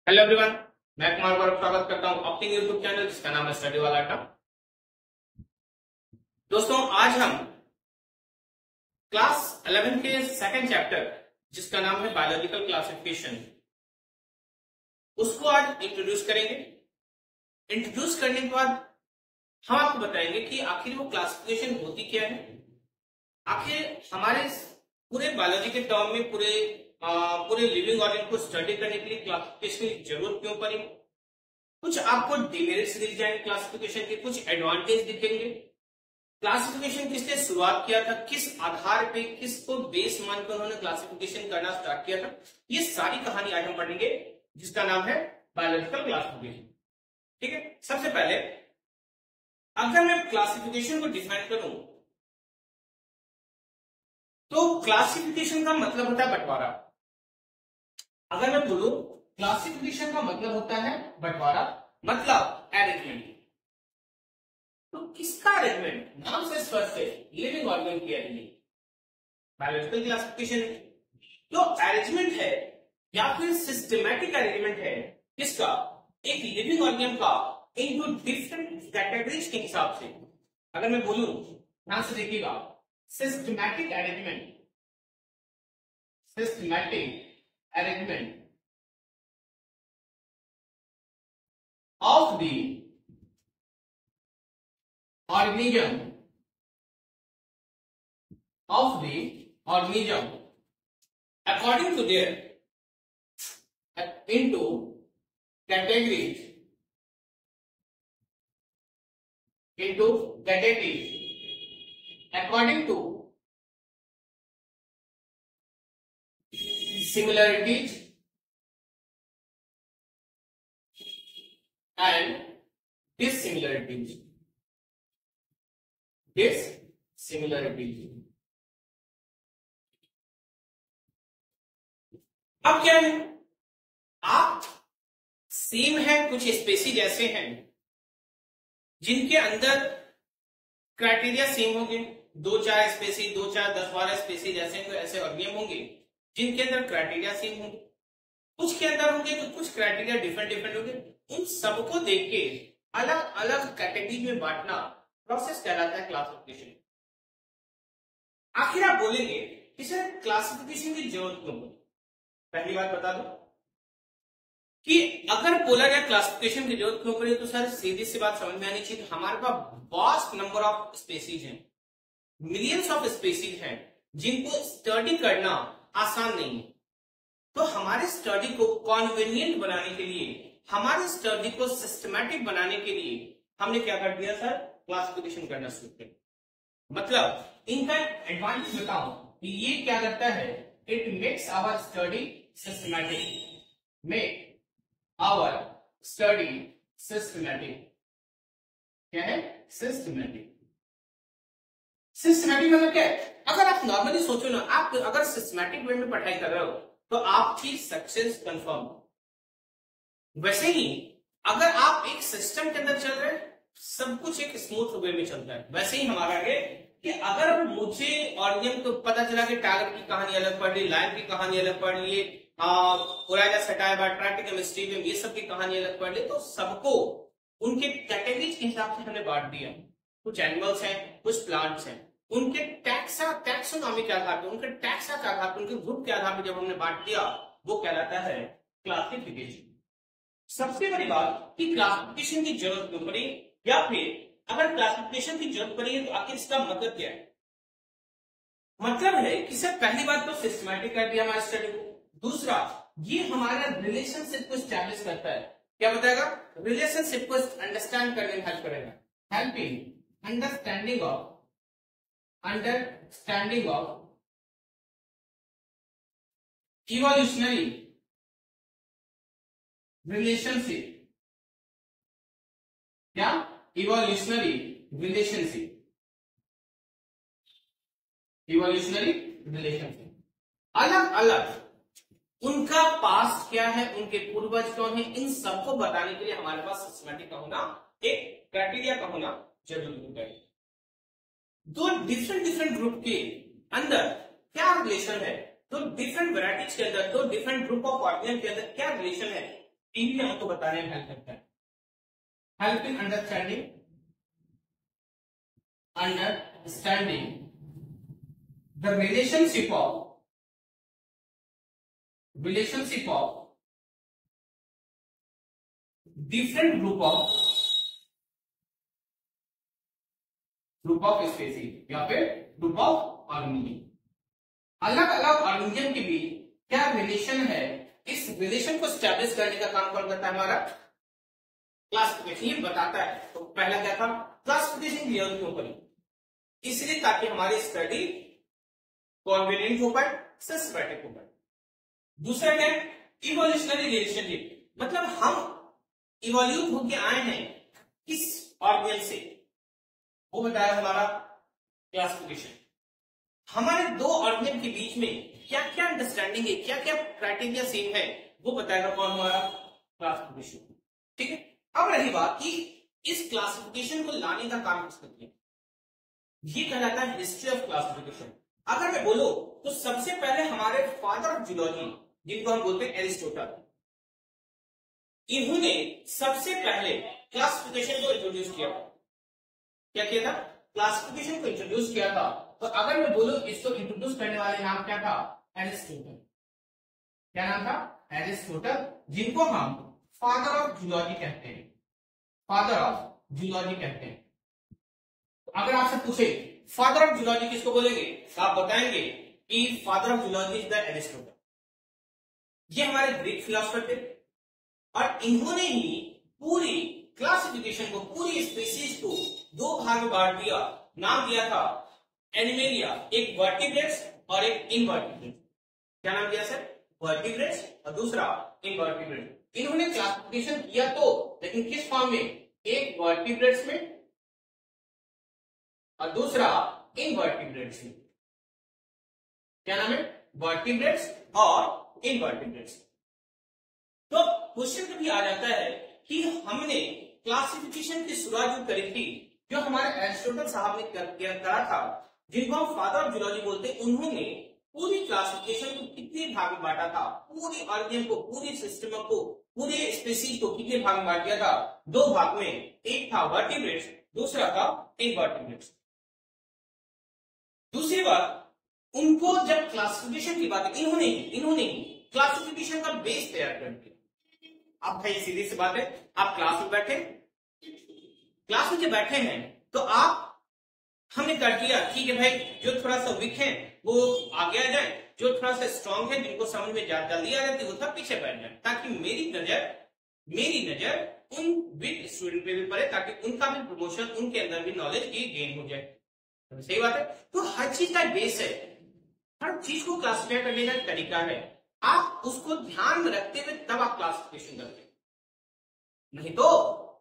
Hello everyone, मैं कुमार गौरव स्वागत करता हूं अपने यूट्यूब चैनल जिसका नाम है स्टडी वाला अड्डा। दोस्तों, आज हम क्लास 11 के सेकंड चैप्टर जिसका नाम है बायोलॉजिकल क्लासिफिकेशन, उसको आज इंट्रोड्यूस करेंगे। इंट्रोड्यूस करने के बाद हम आपको बताएंगे कि आखिर वो क्लासिफिकेशन होती क्या है, आखिर हमारे पूरे बायोलॉजी के टर्म में पूरे लिविंग ऑर्गन को स्टडी करने के लिए क्लासिफिकेशन की जरूरत क्यों पड़ी। कुछ आपको डिमेरिट्स दिख जाएंगे क्लासिफिकेशन के, कुछ एडवांटेज दिखेंगे। क्लासिफिकेशन किसने शुरुआत किया था, किस आधार पे, किसको बेस मानकर उन्होंने क्लासिफिकेशन करना स्टार्ट किया था, ये सारी कहानी आज हम पढ़ेंगे जिसका नाम है बायोलॉजिकल क्लासिफिकेशन। ठीक है, सबसे पहले अगर मैं क्लासिफिकेशन को डिफाइन करूं तो क्लासिफिकेशन का मतलब होता है बंटवारा। अगर मैं बोलूं क्लासिफिकेशन का मतलब होता है बंटवारा, मतलब अरेंजमेंट। तो किसका अरेंजमेंट? नाम से स्पष्ट है, लिविंग ऑर्गन की अरेंजमेंट बायोलॉजिकल क्लासिफिकेशन। जो अरेंजमेंट है या फिर सिस्टमैटिक अरेंजमेंट है किसका? एक लिविंग ऑर्गन का इनटू डिफरेंट कैटेगरीज के हिसाब से। अगर मैं बोलूं, ध्यान से देखिएगा, systematic arrangement, systematic arrangement of the organism according to their into categories according to similarities and dissimilarities. अब क्या है, आप सेम है, कुछ स्पेसीज ऐसे हैं जिनके अंदर क्राइटेरिया सेम होंगे, 2-4 स्पेसीज, 2-4, 10-12 स्पेसीज ऐसे ऑर्गेनिज्म होंगे जिनके अंदर क्राइटेरिया सेम होंगे। कुछ के अंदर होंगे तो कुछ क्राइटेरिया डिफरेंट होंगे। इन सबको देख के अलग अलग कैटेगरी में बांटना प्रोसेस कहलाता है क्लासिफिकेशन। आखिर आप बोलेंगे कि सर क्लासिफिकेशन की जरूरत क्यों है? पहली बात बता दो कि अगर बोला गया क्लासिफिकेशन की जरूरत क्यों पड़ी तो सर सीधी सी बात समझ में आनी चाहिए, हमारे पास वास्ट नंबर ऑफ स्पेसीज हैं, मिलियंस ऑफ स्पेसीज हैं जिनको स्टडी करना आसान नहीं है। तो हमारे स्टडी को कॉन्वेनियंट बनाने के लिए, हमारे स्टडी को सिस्टमैटिक बनाने के लिए हमने क्या कर दिया सर? क्लासिफिकेशन करना शुरू कर। मतलब इनका एडवांटेज बताऊं कि ये क्या करता है, it makes our study systematic, make our study systematic. क्या है? सिस्टमैटिक। सिस्टमैटिक मतलब क्या है? अगर आप नॉर्मली सोचो ना, आप अगर सिस्टमैटिक वे में पढ़ाई कर रहे हो तो आपकी सक्सेस कंफर्म। वैसे ही अगर आप एक सिस्टम के अंदर चल रहे हैं, सब कुछ एक स्मूथ वे में चलता है। वैसे ही हमारा है कि अगर मुझे ऑर्गेनिज्म को पता चला कि टारगेट की कहानी अलग पढ़ ली, लाइन की कहानी अलग पढ़ ली, ओराइला सटाइवा, ट्राइटिकमिस्ट्री में ये सब की कहानी अलग पढ़ ली, तो सबको उनके कैटेगरीज के हिसाब से हमने बांट दिया। कुछ एनिमल्स हैं, कुछ प्लांट्स हैं, उनके टैक्सोनॉमी के आधार पर, उनके टैक्सा के आधार पर, उनके ग्रुप के आधार पर जब हमने बांट दिया, वो कहलाता है क्लासिफिकेशन। सबसे बड़ी बात कि क्लासिफिकेशन की जरूरत क्यों पड़ी, या फिर अगर क्लासिफिकेशन की जरूरत पड़ी है तो आखिर इसका मतलब क्या है? मतलब है कि सर पहली बात तो सिस्टमैटिक कर दिया हमारे स्टडी को, दूसरा ये हमारा रिलेशनशिप को स्टैब्लिश करता है। क्या बताएगा? रिलेशनशिप को अंडरस्टैंड करने में हेल्प करेगा, helping understanding of evolutionary relationship. क्या? Evolutionary relationship. अलग अलग उनका पास्ट क्या है, उनके पूर्वज कौन है, इन सबको बताने के लिए हमारे पास सिस्टमैटिक का होना, एक क्राइटेरिया का होना जरूरी होता है। दो डिफरेंट ग्रुप के अंदर क्या रिलेशन है, तो डिफरेंट वैरायटीज के अंदर, दो डिफरेंट ग्रुप ऑफ ऑर्गेनिज्म के अंदर क्या रिलेशन है, इन में हमको बताने में हेल्प करता है, help in understanding the relationship of different group of species या फिर ग्रुप ऑफ ऑर्गेनिज्म। अलग अलग ऑर्गेनिज्म के बीच क्या रिलेशन है, इस रिलेशन को स्टैब्लिश करने का काम कौन करता है? हमारा क्लासिफिकेशन। ये बताता है। तो पहला क्या था? क्लासिफिकेशन क्लियर क्यों करें? इसलिए ताकि हमारी स्टडी कॉन्वेनिएंट हो पाए, सिस्टमैटिक हो पाए। दूसरा क्या है? इवोल्यूशनरी रिलेशनशिप, मतलब हम इवोल्यूट होके आए हैं किस ऑर्गेनिज्म से, वो बताया हमारा क्लासिफिकेशन। हमारे दो ऑर्गेनिज्म के बीच में क्या क्या अंडरस्टैंडिंग है, क्या क्या क्राइटेरिया सेम है, वो बताएगा कौन? हमारा क्लासिफिकेशन। ठीक है। अब रही बात कि इस क्लासिफिकेशन को लाने का काम किसने किया? ये कहलाता है हिस्ट्री ऑफ क्लासिफिकेशन। अगर मैं बोलूं तो सबसे पहले हमारे फादर ऑफ जूलॉजी, जिनको हम बोलते हैं एरिस्टोटल, इन्होंने सबसे पहले क्लासिफिकेशन को इंट्रोड्यूस किया। क्या किया था? क्लासिफिकेशन को इंट्रोड्यूस किया था। तो अगर मैं बोलूं इसको इंट्रोड्यूस करने वाले नाम क्या था? एरिस्टोटल। क्या नाम था? एरिस्टोटल, जिनको हम फादर ऑफ जूलॉजी कहते हैं, फादर ऑफ जूलॉजी कहते हैं। तो अगर आपसे पूछे फादर ऑफ जूलॉजी किसको बोलेंगे, तो आप बताएंगे कि father of zoology is the Aristotle. ये हमारे ग्रीक फिलोसोफर थे और इन्होंने ही पूरी क्लासिफिकेशन को, पूरी स्पीसीज को दो भाग में बांट दिया। नाम दिया था एनिमेलिया, एक वर्टिब्रेट्स और एक इनवर्टिब्रेट्स। क्या नाम दिया सर? वर्टिब्रेट्स और दूसरा इनवर्टिब्रेट्स। इन्होंने क्लासिफिकेशन किया तो, लेकिन किस फॉर्म में? एक वर्टिब्रेट्स में और दूसरा इनवर्टिब्रेट्स में। क्या नाम है? वर्टिब्रेट्स और इनवर्टिब्रेट्स। तो क्वेश्चन कभी आ जाता है कि हमने क्लासिफिकेशन की शुरुआत जो करी थी, जो हमारे एरिस्टोटल साहब ने करा था, जिनको हम फादर ऑफ जूलॉजी बोलते हैं, उन्होंने पूरी क्लासिफिकेशन को कितने भाग में बांटा था? पूरी ऑर्गेनिज्म को, पूरी सिस्टम को, पूरे स्पीसीज को कितने भाग में बांट दिया था? दो भाग में। एक था वर्टिब्रेट्स, दूसरा था इनवर्टिब्रेट्स। दूसरी बात, उनको जब क्लासिफिकेशन की बात, इन्होंने क्लासिफिकेशन का बेस तैयार कर दिया। अब भाई सीधी सी बात है, आप क्लास में बैठे जब बैठे हैं तो आप, हमने कर दिया ठीक है भाई, जो थोड़ा सा वीक है वो आगे आ जाए, जो थोड़ा सा स्ट्रांग है, जिनको समझ में जल्दी आ जाती है, वो सब पीछे बैठ जाए, ताकि मेरी नजर उन वीक स्टूडेंट पे भी पड़े, ताकि उनका भी प्रमोशन, उनके अंदर भी नॉलेज की गेन हो जाए। तो सही बात है। तो हर चीज का बेस है, हर चीज को क्लासिफाई करने का तरीका है। आप उसको ध्यान में रखते हुए तब आप क्लासिफिकेशन करते हैं, नहीं तो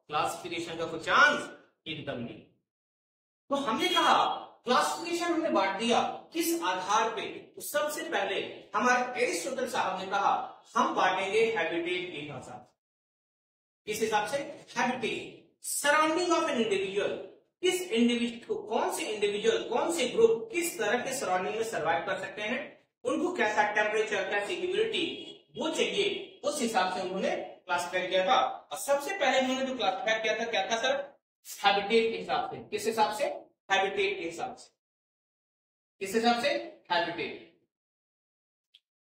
क्लासिफिकेशन का कोई चांस एकदम नहीं। तो हमने कहा क्लासिफिकेशन हमने बांट दिया, किस आधार पे? तो सबसे पहले हमारे एरिस्टोटल साहब ने कहा हम बांटेंगे हैबिटेट के हिसाब से। किस हिसाब से? Habitat, surrounding of an individual. किस इंडिविजुअल को, कौन से इंडिविजुअल, कौन से ग्रुप किस तरह के सराउंडिंग में सर्वाइव कर सकते हैं, उनको कैसा टेम्परेचर, कैसी ह्यूमिडिटी वो चाहिए, उस हिसाब से उन्होंने क्लासिफाई किया था। और सबसे पहले उन्होंने जो क्लासिफाई किया था, क्या था सर? हैबिटेट के हिसाब से। किस हिसाब से? हैबिटेट के हिसाब से। किस हिसाब से? हैबिटेट।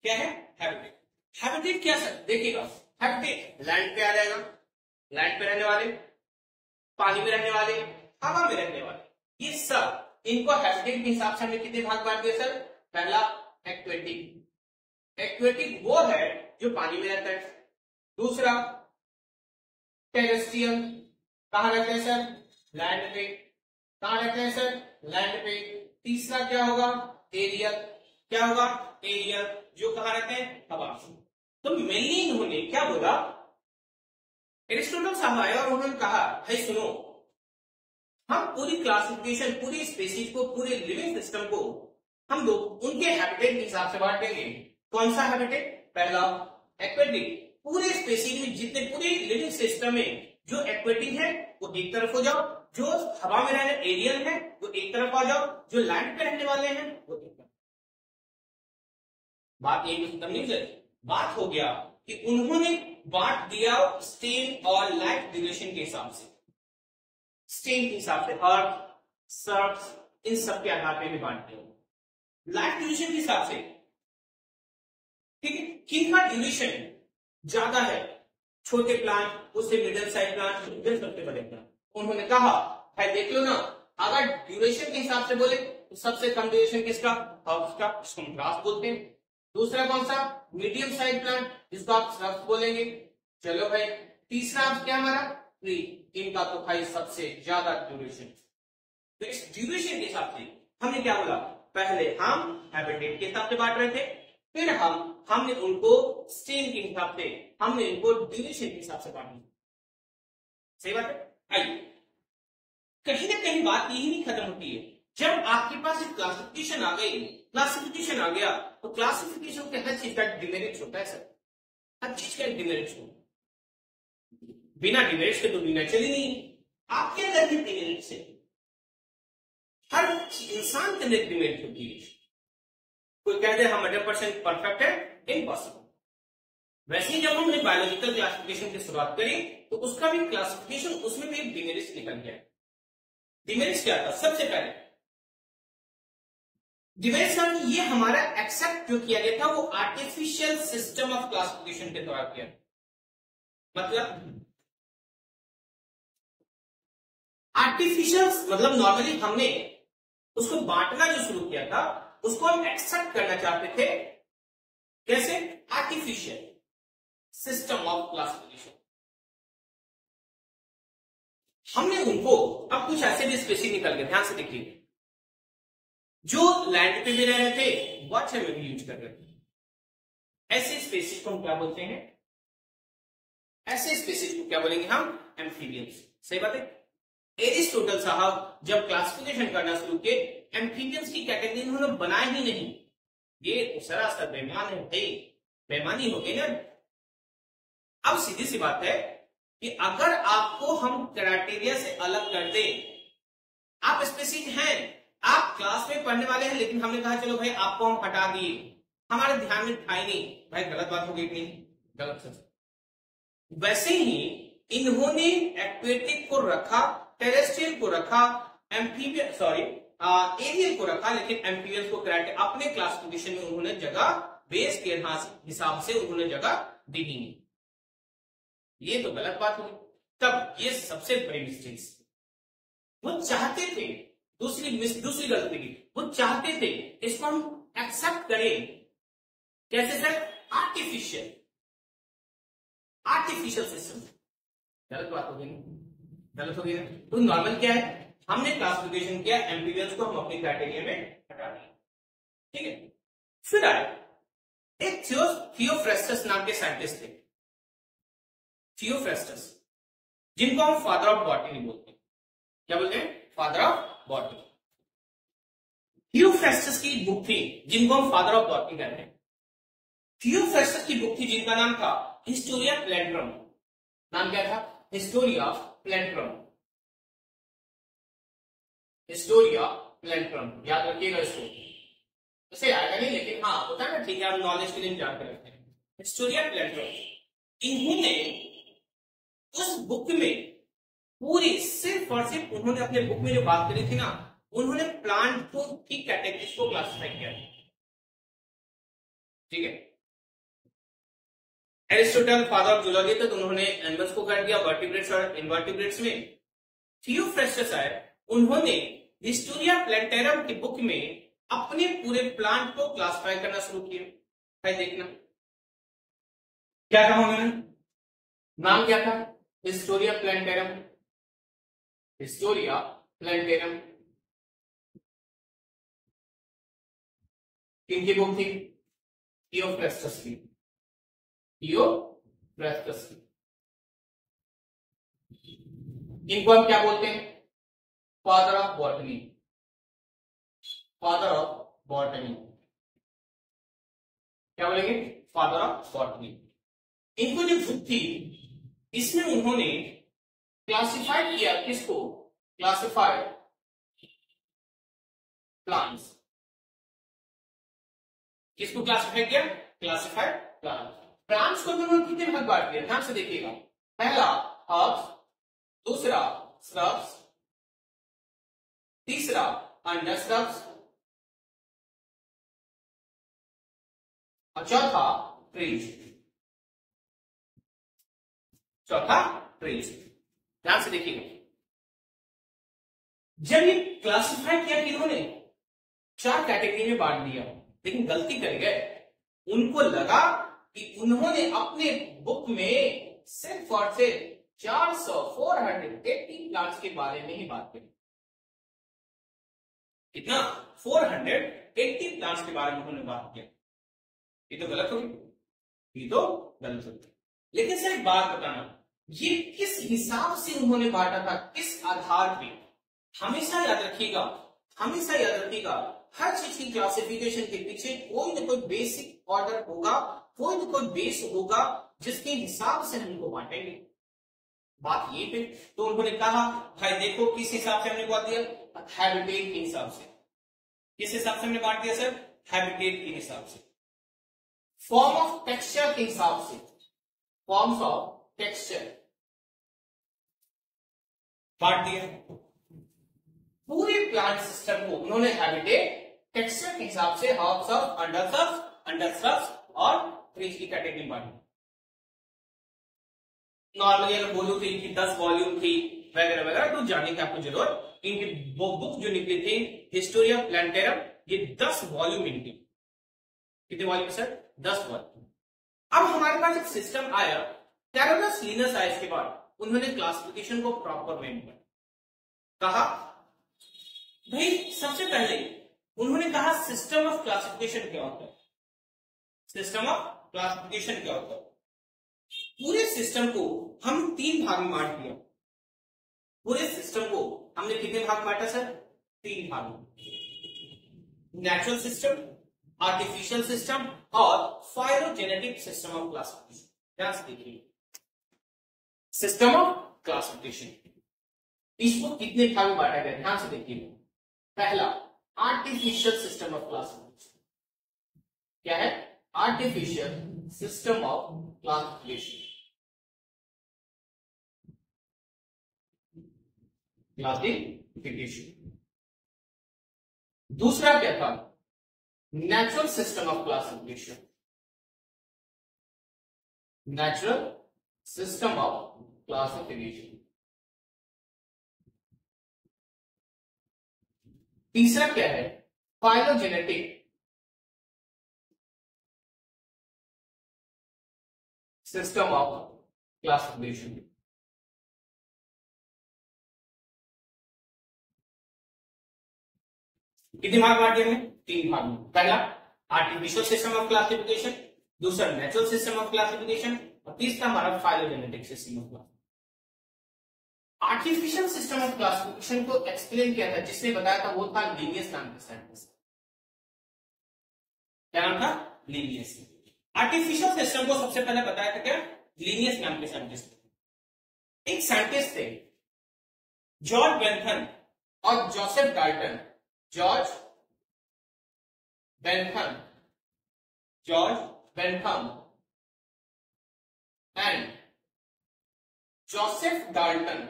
क्या है? हैबिटेट। हैबिटेट क्या सर? देखिएगा, हैबिटेट लैंड पे आ जाएगा, लैंड पे रहने वाले, पानी में रहने वाले, हवा में रहने वाले, ये सब, इनको हैबिटेट के हिसाब से हमने कितने भाग बांट दिए सर? पहला एक्वेटिक वो है जो पानी में रहता है। दूसरा टेरेस्ट्रियल, कहां रहते हैं सर? लैंड पे। कहां रहते हैं सर? लैंड पे। तीसरा क्या होगा? एरियल। क्या होगा? एरियल, जो कहां रहते हैं? हवा। तो मेनली इन्होंने क्या बोला, एरिस्टोटल साहब आए और उन्होंने कहा भाई सुनो, हम पूरी क्लासिफिकेशन, पूरी स्पीसीज को, पूरे लिविंग सिस्टम को हम लोग उनके हैबिटेट के हिसाब से बांटेंगे। कौन सा हैबिटेट? पहला एक्वेटिक। पूरे स्पीसीज में जितने, पूरे लिविंग सिस्टम में जो एक्वेटिक है वो एक तरफ हो जाओ, जो हवा में रहने एरियल है वो एक तरफ आ जाओ, जो लैंड पे रहने वाले हैं वो एक तरफ। बात यही खत्म नहीं सर, बात हो गया कि उन्होंने बांट दिया स्टेन और लाइफ ड्यूरेशन के हिसाब से, स्टेन के हिसाब से और सर्फ इन सब के आधार पे भी बांटते हो, लाइफ ड्यूरेशन के हिसाब से। ठीक है, किनका ड्यूरेशन ज्यादा है, छोटे प्लांट उससे मिडिल साइज प्लांट फिर सबसे बड़े प्लांट। उन्होंने कहा है देख लो ना, अगर ड्यूरेशन के हिसाब से बोले तो सबसे कम ड्यूरेशन किसका, हर्ब्स का, जिसको हम ग्रास बोलते हैं। दूसरा कौन सा, मीडियम साइज प्लांट जिसको आप श्रब्स बोलेंगे। चलो भाई, तीसरा क्या हमारा ट्री, इनका तो भाई सबसे ज्यादा ड्यूरेशन। तो इस ड्यूरेशन के हिसाब से हमने क्या बोला, पहले हम हैबिटेट के हिसाब से बांट रहे थे, फिर हमने उनको स्टेन के हिसाब से, हमने इनको ड्यूरेशन के हिसाब से बांटा। सही बात है। आइए, कहीं ना कहीं बात यही नहीं खत्म होती है, जब आपके पास एक क्लासिफिकेशन आ गई, क्लासिफिकेशन आ गया, तो क्लासिफिकेशन के हर चीज का डिमेरिट्स होता है सर, हर चीज का डिमेरिट्स होता है। बिना डिमेरिट्स के तो दुनिया चली नहीं। आपके अंदर भी डिमेरिट्स है, हर इंसान के अंदर डिमेरिट होती है। कोई कह दे हम 100% परफेक्ट है, इम्पॉसिबल। वैसे ही जब हमने बायोलॉजिकल क्लासिफिकेशन की शुरुआत करी तो उसका भी क्लासिफिकेशन, उसमें भी एक डिमेरिट्स निकल गया। डिमेरिट्स क्या था, सबसे पहले डिमेरिट्स ये हमारा एक्सेप्ट जो किया गया था वो आर्टिफिशियल सिस्टम ऑफ क्लासिफिकेशन के द्वारा किया। मतलब आर्टिफिशियल मतलब नॉर्मली हमने उसको बांटना जो शुरू किया था उसको हम एक्सेप्ट करना चाहते थे, कैसे, आर्टिफिशियल सिस्टम ऑफ क्लासिफिकेशन। हमने उनको अब कुछ ऐसे भी स्पेसीज निकल गए, ध्यान से देखिए, जो लैंड पे भी रह रहे थे, वाटर में भी यूज कर रहे थे। ऐसे स्पेसीज को हम क्या बोलते हैं, ऐसे स्पेसीज को क्या बोलेंगे हम, एम्फीबियंस। सही बात है। एरिस्टोटल साहब जब क्लासिफिकेशन करना शुरू किए, एम्फीबियंस की कैटेगरी उन्होंने बनाई ही नहीं। ये तो सरासर बेईमान है भाई, बेईमानी हो गई ना। अब सीधी सी बात है कि अगर आपको हम क्राइटेरिया से अलग कर दें, आप स्पेसीज हैं, आप क्लास में पढ़ने वाले हैं, लेकिन हमने कहा चलो भाई आपको हम हटा दिए, हमारे ध्यान में था ही नहीं, भाई गलत बात हो गई कि नहीं, गलत सच। वैसे ही इन्होंने एक्वेटिक को रखा, टेरेस्ट्रियल को रखा, एम्फीबियन सॉरी एरियल को रखा, लेकिन एम्फीबियंस को अपने क्लासिफिकेशन में उन्होंने जगह बेस के हिसाब से उन्होंने जगह दी ही नहीं। ये तो गलत बात हुई। तब ये सबसे बड़ी मिस्टेक, वो चाहते थे, दूसरी गलती की, वो चाहते थे इसको हम एक्सेप्ट करें, कैसे सर, आर्टिफिशियल सिस्टम। गलत बात हो गई, गलत हो गई ना। तो नॉर्मल क्या है, हमने क्लासिफिकेशन किया, एम्फीबियंस को हम अपने क्राइटेरिया में हटा दिया। ठीक है, फिर आए एक थियोफ्रेस्टस नाम के साइंटिस्ट थे, थियोफ्रेस्टस, जिनको हम फादर ऑफ बॉटनी बोलते हैं। क्या बोलते हैं, फादर ऑफ बॉटनी। थियोफ्रेस्टस की बुक थी जिनको हम फादर ऑफ बॉटनी कहते हैं। थियोफ्रेस्टस की बुक थी जिनका नाम था हिस्टोरिया प्लैंटरम। नाम क्या था, हिस्टोरिया प्लैंटरम, हिस्टोरिया प्लैंटरम। याद रखिएगा इसको, ऐसे आएगा नहीं लेकिन हाँ होता है ना, ठीक है, आप नॉलेज के लिए जान कर रखते हैं। हिस्टोरिया प्लैंटरम, इन्होंने उस बुक में पूरी सिर्फ और सिर्फ उन्होंने अपने बुक में जो बात करी थी ना, उन्होंने प्लांट को की कैटेगरीज को क्लासिफाई किया। ठीक है, एरिस्टोटल फादर ऑफ जूलॉजी थे, तो उन्होंने एनिमल्स को कर दिया वर्टिब्रेट्स और इनवर्टिब्रेट्स में। थियोफ्रेस्टस आए, उन्होंने हिस्टोरिया प्लैंटेरम की बुक में अपने पूरे प्लांट को क्लासिफाई करना शुरू किया। भाई देखना क्या कहा उन्होंने, नाम क्या था, हिस्टोरिया प्लैंटेरम, हिस्टोरिया प्लैंटेरम। किनकी बुक थी, थियोफ्रेस्टस की, थियोफ्रेस्टस की। इनको हम क्या बोलते हैं, father of botany, father of botany. क्या बोलेंगे, फादर ऑफ बॉटनी। इनको जो बुक थी इसमें उन्होंने क्लासिफाई किया, किसको, क्लासिफाइड प्लांट्स। किसको क्लासिफाई किया, क्लासिफाइड प्लांट्स। प्लांट्स को उन्होंने कितने भाग बांट दिया, ध्यान से देखिएगा। पहला हर्ब्स, दूसरा श्रब्स, तीसरा अंडर श्रब्स और चौथा ट्रीज। चौथा ट्रीज। ध्यान से देखिएगा, जब ये क्लासिफाई किया कि इन्होंने 4 कैटेगरी में बांट दिया, लेकिन गलती कर गए। उनको लगा कि उन्होंने अपने बुक में सिर्फ और सिर्फ 480 प्लांट्स के बारे में ही बात करी। कितना? 480 प्लांट्स के बारे में उन्होंने बात किया। ये तो गलत होगी, ये तो गलत होगी। लेकिन सर एक बात बताना, ये किस हिसाब से उन्होंने बांटा था, किस आधार पे? हमेशा याद रखिएगा, हमेशा याद रखिएगा, हर चीज की क्लासिफिकेशन के पीछे कोई ना कोई बेसिक ऑर्डर होगा, कोई ना कोई बेस होगा जिसके हिसाब से हमको बांटेंगे। बात ये पे तो उन्होंने कहा भाई देखो किस हिसाब से हमने बांट दिया, हैबिटेट के हिसाब से। किस हिसाब से हमने बांट दिया सर? हैबिटेट के हिसाब से। फॉर्म ऑफ टेक्सचर के हिसाब से, फॉर्म्स ऑफ टेक्सचर बांट दिया। पूरे प्लांट सिस्टम को उन्होंने हैबिटेट, टेक्सचर के हिसाब से हर्ब्स, अंडर श्रब्स और ट्रीज की कैटेगरी बांटी। नॉर्मली अगर बोलूं तो इनकी 10 वॉल्यूम थी वगैरह वगैरह, तो जानने की आपको जरूरत। इनकी बुक जो निकली थी हिस्टोरी ऑफ प्लांटेरम, ये 10 वॉल्यूम इनकी। कितने वॉल्यूम सर? 10 वॉल्यूम। अब हमारे पास एक सिस्टम आया, कैरोलस लिनस आया। इसके बाद उन्होंने क्लासिफिकेशन को प्रॉपर वे में कहा। भाई सबसे पहले उन्होंने कहा सिस्टम ऑफ क्लासिफिकेशन क्या होता है? सिस्टम ऑफ क्लासिफिकेशन क्या होता है? पूरे सिस्टम को हम 3 भाग में बांट दिया। पूरे सिस्टम को हमने कितने भाग बांटा सर? 3 भाग में। नेचुरल सिस्टम, आर्टिफिशियल सिस्टम और फाइलोजेनेटिक सिस्टम ऑफ क्लासिफिकेशन। ध्यान से देखिए, सिस्टम ऑफ क्लासिफिकेशन इसको कितने भाग में बांटा गया, ध्यान से देखिए। पहला आर्टिफिशियल सिस्टम ऑफ क्लासिफिकेशन। क्या है? Artificial system of classification. Classification. दूसरा क्या था? Natural system of classification. Natural system of classification. तीसरा क्या है? Phylogenetic system of classification. कितने भाग बांटे हमने? 3 भाग में। पहला आर्टिफिशियल सिस्टम ऑफ क्लासिफिकेशन, दूसरा नेचुरल सिस्टम ऑफ क्लासिफिकेशन और तीसरा हमारा phylogenetic system of classification. Artificial system of classification को एक्सप्लेन किया था, जिसने बताया था वो था लीनियस नाम का साइंटिस्ट। क्या नाम था? लीनियस। आर्टिफिशियल सिस्टम को सबसे पहले बताया था क्या? लीनियस नाम के साइंटिस्ट। एक साइंटिस्ट थे जॉर्ज बेंथम और Joseph Dalton. George Bentham and Joseph Dalton.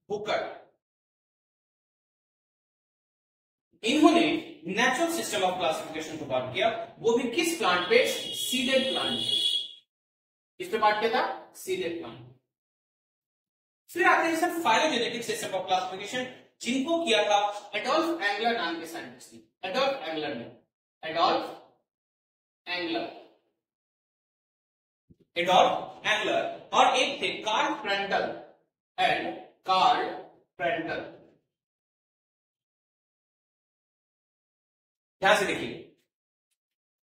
Hooker. इन्होंने नेचुरल सिस्टम ऑफ क्लासिफिकेशन को बात किया, वो भी किस प्लांट पे? Seeded plant. किस पे बात किया था? Seeded plant. फिर आते हैं sir phylogenetic system of classification, जिनको किया था एडोल्फ एंगलर नाम के साइंटिस्ट ने। एडोल्फ एंगलर और एक थे कार्ल प्रेंटल। ध्यान से देखिए,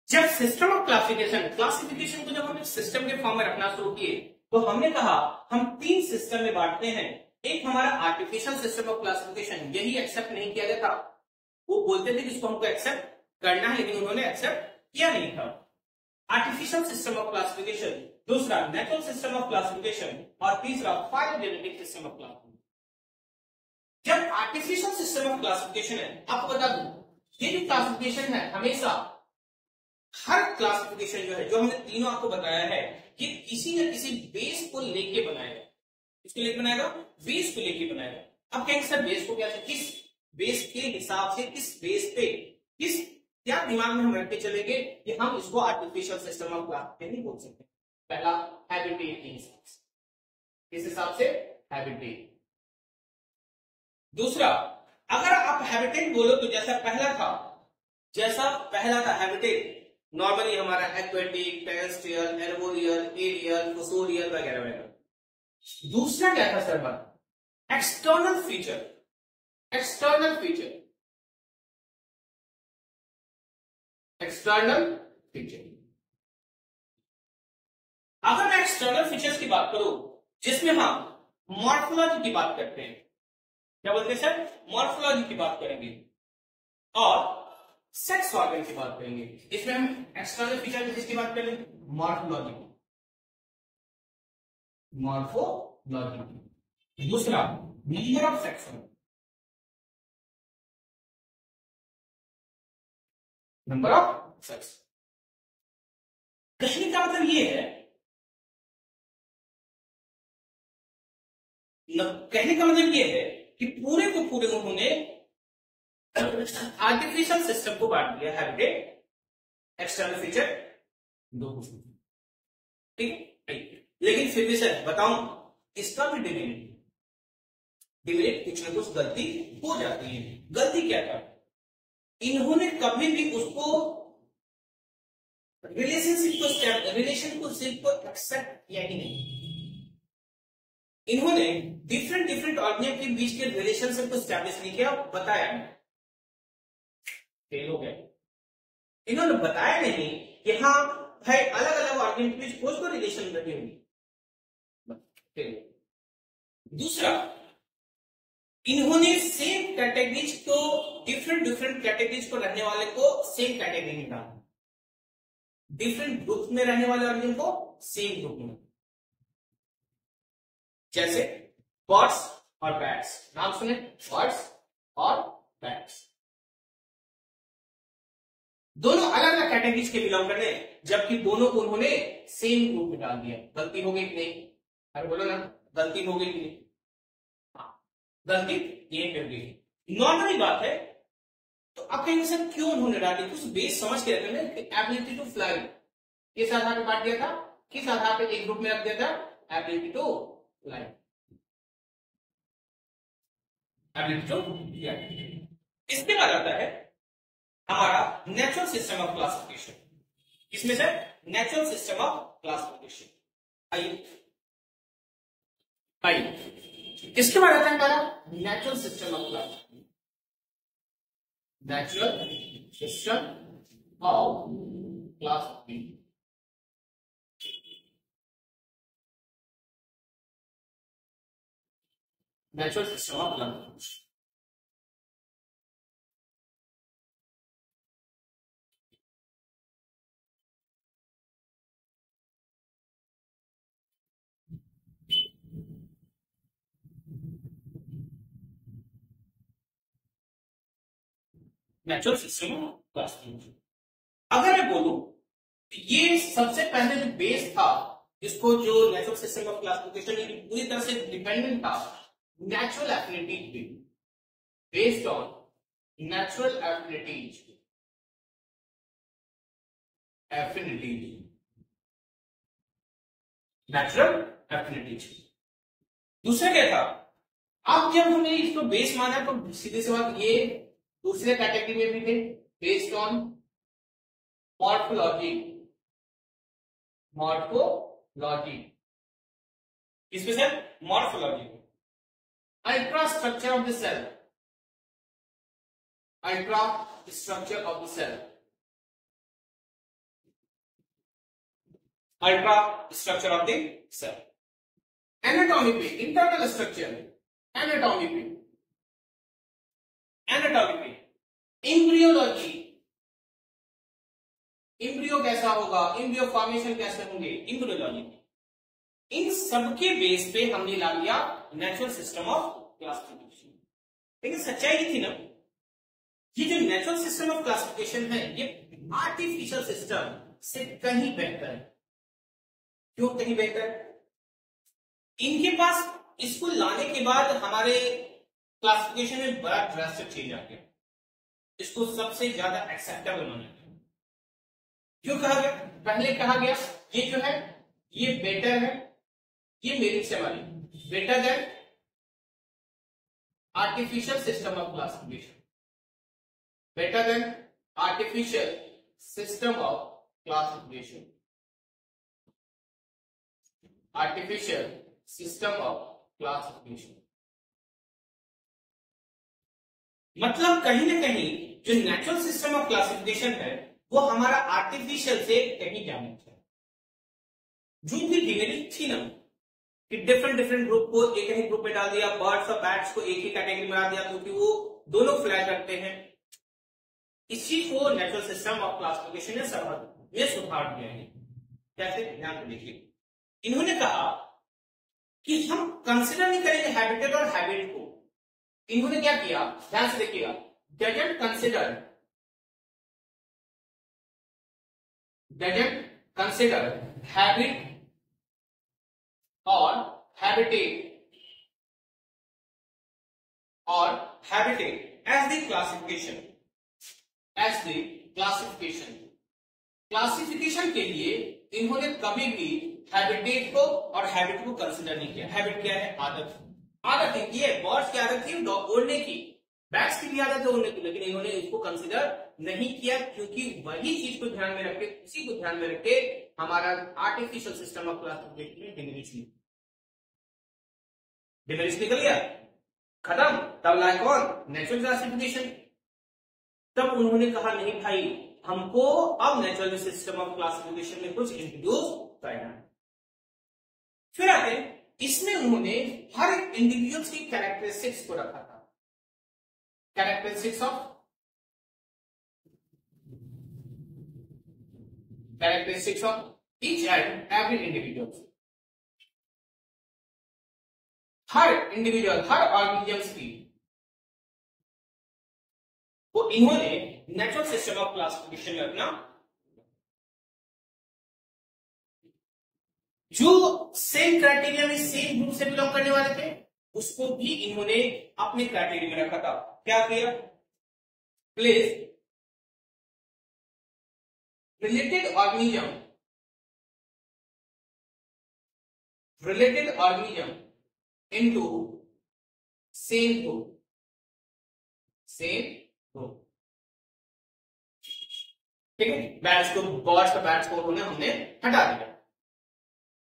जब सिस्टम ऑफ क्लासिफिकेशन को जब हम सिस्टम के फॉर्म में रखना शुरू किए, तो हमने कहा हम 3 सिस्टम में बांटते हैं। एक हमारा आर्टिफिशियल सिस्टम ऑफ क्लासिफिकेशन, यही एक्सेप्ट नहीं किया गया था। वो बोलते थे कि इसको हमको एक्सेप्ट करना है, लेकिन उन्होंने एक्सेप्ट किया नहीं था। आर्टिफिशियल सिस्टम ऑफ क्लासिफिकेशन, दूसरा नेचुरल सिस्टम ऑफ क्लासिफिकेशन और तीसरा फाइलोजेनेटिक सिस्टम ऑफ क्लासिफिकेशन। जब आर्टिफिशियल सिस्टम ऑफ क्लासिफिकेशन है, आपको बता दूं ये जो क्लासिफिकेशन है हमेशा हर क्लासिफिकेशन जो है, जो हमने तीनों आपको बताया है कि किसी न किसी बेस को लेके बनाएगा। किसको लेके बनाएगा? बेस को लेके बनाएगा। अब कहेंगे सर बेस को क्या, किस बेस के हिसाब से, किस बेस पे, किस क्या दिमाग में हम रख के चलेंगे कि हम इसको आर्टिफिशियल सिस्टम ऑफ क्लासिफिकेशन नहीं बोल सकते। पहला हैबिटेट के हिसाब से, किस हिसाब से? हैबिटेट। दूसरा, अगर आप हैबिटेट बोलो तो जैसा पहला था हैबिटेट, नॉर्मली हमारा aquatic, terrestrial, arboreal, aerial, fossorial वगैरह वगैरह। दूसरा क्या था sir? External feature. External feature, external feature. अगर मैं एक्सटर्नल फीचर्स की बात करूं जिसमें हम मॉर्फोलॉजी की बात करते हैं, क्या बोलते हैं सर? मॉर्फोलॉजी की बात करेंगे और सेक्स ऑर्गन की बात करेंगे। इसमें हम एक्सटर्नल फीचर में किसकी बात करेंगे? मॉर्फोलॉजी। मॉर्फोलॉजी। दूसरा, number of sex, number of sex. कहने का मतलब ये है, कहने का मतलब ये है कि पूरे को पूरे उन्होंने आर्टिफिशियल सिस्टम को बांट दिया, हैबिटेट, एक्सटर्नल फीचर, दो। ठीक। लेकिन फिर भी सर बताऊं, इसका भी डिमेरिट कुछ ना कुछ गलती हो जाती है। गलती क्या था? इन्होंने कभी भी उसको रिलेशनशिप को एक्सेप्ट किया ही नहीं। इन्होंने डिफरेंट ऑर्गेनिज्म के बीच के रिलेशनशिप को स्टैब्लिश नहीं किया, बताया नहीं। फेल हो गए। इन्होंने बताया नहीं कि हाँ भाई अलग अलग ऑर्गेनिज्म के बीच कोई रिलेशन रखी होगी। दूसरा, इन्होंने सेम कैटेगरीज को, डिफरेंट कैटेगरीज को रहने वाले को सेम कैटेगरी में डाला, डिफरेंट ग्रुप में रहने वाले ऑर्गेनिज्म को सेम ग्रुप में। जैसे बर्ड्स और बैट्स, नाम सुने? बर्ड्स और बैट्स दोनों अलग अलग कैटेगरीज के बिलोंग करते हैं, जबकि दोनों को उन्होंने सेम ग्रुप में डाल दिया। गलती हो गई कि नहीं? अरे बोलो ना, गलती हो गई कि नहीं? हाँ, गलती ये कर गई। नॉर्मली बात है। तो आप कहेंगे सर क्यों उन्होंने डाली? कुछ बेस समझ के रखते हैं। एबिलिटी टू फ्लाई किस आधार पर बांट दिया था? किस आधार पर एक ग्रुप में रख दिया था? Ability to fly, ability to fly. इसके बाद आता है हमारा नेचुरल सिस्टम ऑफ क्लासिफिकेशन। इसमें से नेचुरल सिस्टम ऑफ क्लासिफिकेशन आइए इसके बाद आता है हमारा natural system of classification. Natural system of classification. Natural system of classification. Natural system of classification. अगर मैं बोलूं ये सबसे पहले जो बेस था, जिसको जो नेचुरल सिस्टम ऑफ क्लासिफिकेशन पूरी तरह से डिपेंडेंट था नेचुरल एफिनिटीज पे, based on natural affinities. Natural affinities. दूसरा क्या था? अब जब हमने इसको बेस माना तो सीधे सी बात, ये दूसरे कैटेगरी में भी थे, बेस्ड ऑन मॉर्फोलॉजी। मॉर्फोलॉजी इसमें से morphology, ultra structure of the cell, ultra structure of the cell, ultra structure of the cell. Anatomy पे, इंटरनल स्ट्रक्चर, एनाटॉमी पे, एनाटॉमी पे, एम्ब्रियोलॉजी, एम्ब्रियो कैसा होगा, एम्ब्रियो फॉर्मेशन कैसे होंगे, एम्ब्रियोलॉजी। इन सबके बेस पे हमने ला लिया नेचुरल सिस्टम ऑफ क्लासिफिकेशन। लेकिन सच्चाई ये थी ना, ये जो नेचुरल सिस्टम ऑफ क्लासिफिकेशन है ये आर्टिफिशियल सिस्टम से कहीं बेहतर है। क्यों कहीं बेहतर? इनके पास इसको लाने के बाद हमारे क्लासिफिकेशन में बड़ा ड्रास्टिक चेंज आ गया, इसको सबसे ज्यादा एक्सेप्टेबल माना गया। क्यों कहा गया? पहले कहा गया ये जो है ये बेटर है, ये मेरिट से हमारी better than artificial system of classification, better than artificial system of classification, artificial system of classification। मतलब कहीं ना कहीं जो नेचुरल सिस्टम ऑफ क्लासिफिकेशन है वो हमारा आर्टिफिशियल से कहीं ज्यादा है। जो भी डिमेरिट थी ना कि डिफरेंट डिफरेंट ग्रुप को एक ही ग्रुप में डाल दिया, बर्ड्स और बैट्स को एक ही कैटेगरी में डाल दिया क्योंकि वो दोनों फ्लाई करते हैं, इसी को नेचुरल सिस्टम ऑफ क्लासिफिकेशन ने सुधार दिया है। कैसे? ध्यान से देखिए, इन्होंने कहा कि हम कंसिडर नहीं करेंगे हैबिटेट और हैबिट को। इन्होंने क्या किया? ध्यान से देखिएगा, डजंट कंसिडर हैबिट और habitat as the classification, classification के लिए इन्होंने कभी भी हैबिटेट को और हैबिट को कंसिडर नहीं किया। हैबिट क्या है? आदत है। ये बर्ड्स की आदत थी उड़ने की, बैट्स की भी आदत है उड़ने की, लेकिन इन्होंने इसको कंसिडर नहीं किया क्योंकि वही चीज को ध्यान में रखे, उसी को ध्यान में रखे हमारा आर्टिफिशियल सिस्टम ऑफ क्लासिफिकेशन में डिमेरिट्स निकल गया, खत्म। तब लाए कौन? Natural classification. तब उन्होंने कहा नहीं भाई, हमको अब नेचुरल सिस्टम ऑफ क्लासिफिकेशन में कुछ इंट्रोड्यूस करना है। फिर आगे इसमें उन्होंने हर इंडिविजुअल्स की कैरेक्टरिस्टिक्स को रखा था, characteristics of each and every individual. Her individual, her organisms की वो इन्होंने नेचुरल सिस्टम ऑफ क्लासिफिकेशन में अपना जो सेम क्राइटेरिया में सेम ग्रुप से बिलोंग करने वाले थे उसको भी इन्होंने अपने क्राइटेरिया में रखा था। क्या किया? Place related organism into same group, ठीक है। बैट्स को, बर्ड्स का बैट्स को उन्होंने हमने हटा दिया,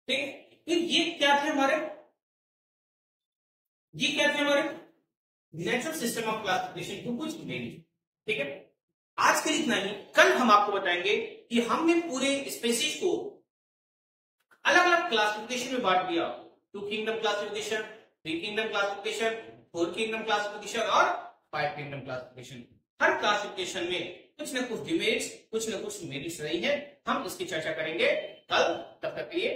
ठीक है। तो ये क्या थे हमारे नेचुरल सिस्टम ऑफ क्लासिफिकेशन को कुछ नहीं, ठीक है। आज के लिए इतना ही। कल हम आपको बताएंगे कि हमने पूरे स्पेसीज को अलग अलग क्लासिफिकेशन में बांट दिया, 2 kingdom classification, 3 kingdom classification, 4 kingdom classification और 5 किंगडम क्लासिफिकेशन। हर क्लासिफिकेशन में कुछ ना कुछ डिमेरिट्स, कुछ ना कुछ मेरिट्स रही है। हम इसकी चर्चा करेंगे कल। तब तक के लिए